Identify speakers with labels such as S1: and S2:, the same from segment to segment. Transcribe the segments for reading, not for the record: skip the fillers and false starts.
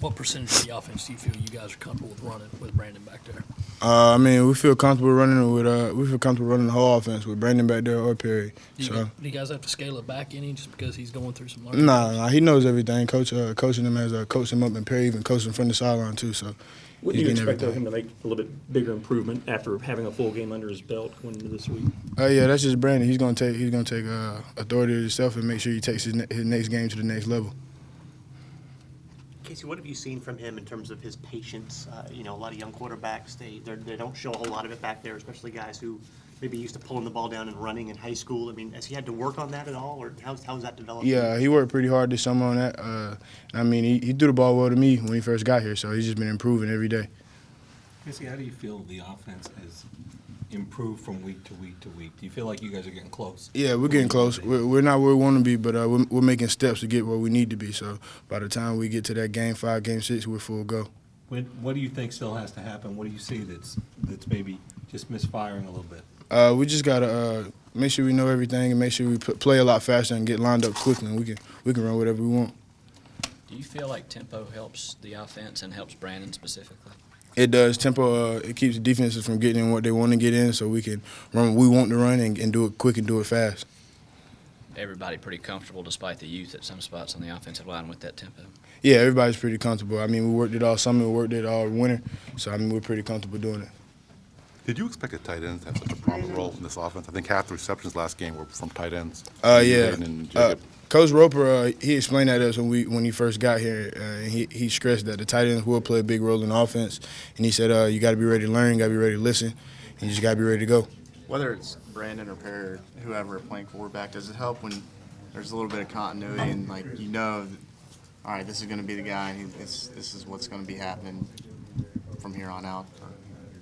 S1: What percentage of the offense do you feel you guys are comfortable with running with Brandon back there?
S2: I mean, we feel comfortable running the whole offense with Brandon back there or Perry.
S1: Do you guys have to scale it back any just because he's going through some learning?
S2: Nah, he knows everything. Coaching him has coached him up, and Perry even coached him from the sideline too. So
S3: Would you expect him to make a little bit bigger improvement after having a full game under his belt going into this week?
S2: Yeah, that's just Brandon. He's gonna take authority to himself and make sure he takes his next game to the next level.
S4: Casey, what have you seen from him in terms of his patience? A lot of young quarterbacks, they don't show a whole lot of it back there, especially guys who maybe used to pulling the ball down and running in high school. I mean, has he had to work on that at all, or how's that developed?
S2: Yeah, he worked pretty hard this summer on that. I mean, he threw the ball well to me when he first got here, so he's just been improving every day.
S5: Casey, how do you feel the offense has improved from week to week to week? Do you feel like you guys are getting close?
S2: Yeah, we're getting close. We're not where we want to be, but we're making steps to get where we need to be. So by the time we get to that game 5, game 6, we're full go.
S5: What do you think still has to happen? What do you see that's maybe just misfiring a little bit?
S2: We just gotta make sure we know everything and make sure we play a lot faster and get lined up quickly, and we can run whatever we want.
S6: Do you feel like tempo helps the offense and helps Brandon specifically?
S2: It does. Tempo, it keeps the defenses from getting in what they want to get in, so we can run what we want to run and do it quick and do it fast.
S6: Everybody pretty comfortable despite the youth at some spots on the offensive line with that tempo?
S2: Yeah, everybody's pretty comfortable. I mean, we worked it all summer, we worked it all winter, so I mean, we're pretty comfortable doing it.
S7: Did you expect a tight end to have such a prominent role in this offense? I think half the receptions last game were from tight ends.
S2: Yeah. Coach Roper, he explained that to us when he first got here. And he stressed that the tight ends will play a big role in the offense. And he said, you got to be ready to learn, you got to be ready to listen, and you just got to be ready to go.
S8: Whether it's Brandon or Perry or whoever playing quarterback, does it help when there's a little bit of continuity and, like, all right, this is going to be the guy, and this is what's going to be happening from here on out?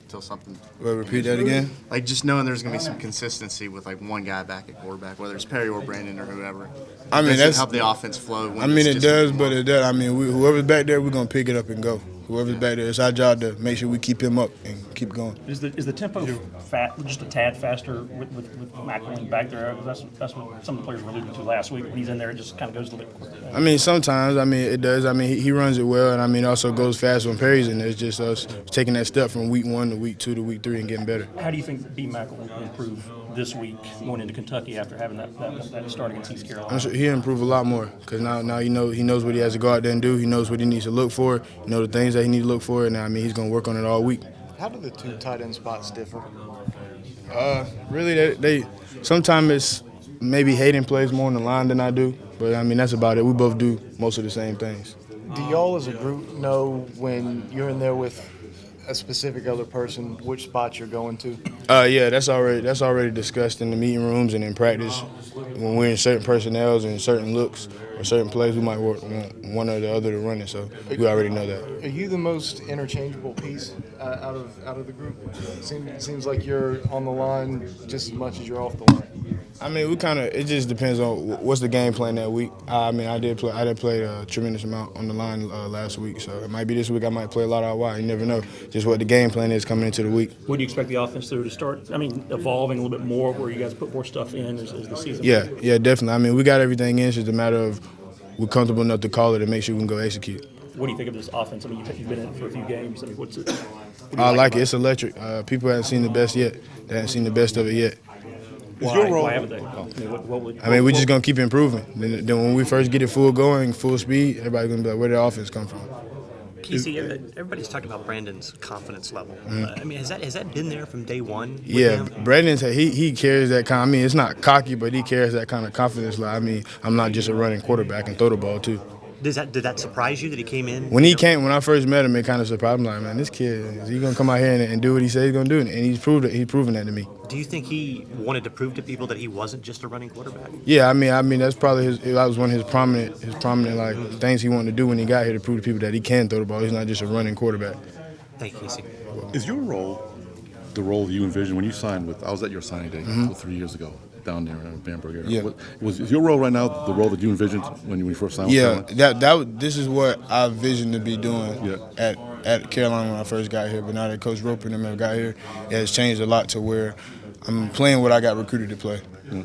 S8: Until something.
S2: Well, repeat that again?
S8: Like, just knowing there's going to be some consistency with, like, one guy back at quarterback, whether it's Perry or Brandon or whoever.
S2: I mean,
S8: that's help the offense flow.
S2: I mean, it does, but it does. I mean, whoever's back there, we're going to pick it up and go. Whoever's back there, it's our job to make sure we keep him up and keep going.
S3: Is the tempo just a tad faster with Macklin back there? That's what some of the players were alluding to last week. When he's in there, it just kind of goes a little bit quicker.
S2: I mean, sometimes. I mean, it does. I mean, he runs it well, and I mean, also goes fast when Perry's in there. It's just us taking that step from week 1 to week 2 to week 3 and getting better.
S3: How do you think B. Macklin will improve this week going into Kentucky after having that start against East Carolina?
S2: I'm sure he'll improve a lot more because now he knows what he has to go out there and do. He knows what he needs to look for. You know the things that he needs to look for, and I mean, he's going to work on it all week.
S8: How do the two tight end spots differ?
S2: Really, they sometimes it's maybe Hayden plays more on the line than I do, but I mean that's about it. We both do most of the same things.
S9: Do y'all as a group know when you're in there with a specific other person which spot you're going to?
S2: Yeah, that's already discussed in the meeting rooms and in practice. When we're in certain personnels and certain looks or certain plays, we might want one or the other to run it. So we already know that.
S9: Are you the most interchangeable piece out of the group? Seems like you're on the line just as much as you're off the line.
S2: I mean, it just depends on what's the game plan that week. I mean, I did play a tremendous amount on the line last week, so it might be this week I might play a lot out wide. You never know just what the game plan is coming into the week.
S3: What do you expect the offense to start, evolving a little bit more where you guys put more stuff in as the season?
S2: Yeah, definitely. I mean, we got everything in. It's just a matter of we're comfortable enough to call it and make sure we can go execute.
S3: What do you think of this offense? I mean, you've been in it for a few games. I mean, what
S2: I like it. It's electric. People haven't seen the best yet. They haven't seen the best of it yet.
S3: Why haven't they?
S2: I mean, we're just going to keep improving. Then when we first get it full going, full speed, everybody's going to be like, where did the offense come from?
S4: Casey, everybody's talking about Brandon's confidence level. I mean, has that been there from day one?
S2: Yeah, Brandon's he carries that kind. I mean, it's not cocky, but he carries that kind of confidence. Like, I mean, I'm not just a running quarterback and throw the ball too.
S4: Did that surprise you that he came in?
S2: When I first met him, it kind of surprised me. Like, man, this kid, is he gonna come out here and do what he said he's gonna do? And he's proven that to me.
S4: Do you think he wanted to prove to people that he wasn't just a running quarterback?
S2: Yeah, I mean that's probably that was one of his prominent like things he wanted to do when he got here to prove to people that he can throw the ball. He's not just a running quarterback.
S4: Thank you, Casey.
S7: Is your role the role you envisioned when you signed with? I was at your signing day 3 years ago down there in Bamberg area.
S2: Yeah.
S7: Is your role right now the role that you envisioned when you first signed?
S2: Yeah, this is what I envisioned to be doing at Carolina when I first got here. But now that Coach Roper and them have got here, it has changed a lot to where I'm playing what I got recruited to play.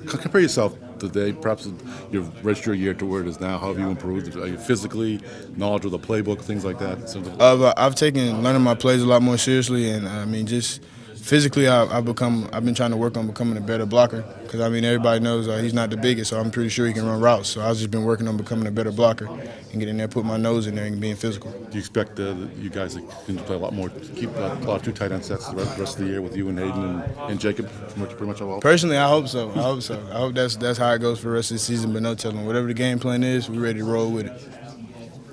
S7: Compare yourself today, perhaps your redshirt year to where it is now? How have you improved? Are you physically, knowledge of the playbook, things like that?
S2: I've taken learning my plays a lot more seriously, and I mean, just physically, I've been trying to work on becoming a better blocker. Because I mean, everybody knows he's not the biggest, so I'm pretty sure he can run routes. So I've just been working on becoming a better blocker and getting there, put my nose in there, and being physical.
S7: Do you expect you guys to continue to play a lot more, keep a lot of 2 tight end sets the rest of the year with you and Hayden and Jacob pretty much all?
S2: Personally, I hope so. I hope that's how it goes for the rest of the season. But no telling. Whatever the game plan is, we're ready to roll with it.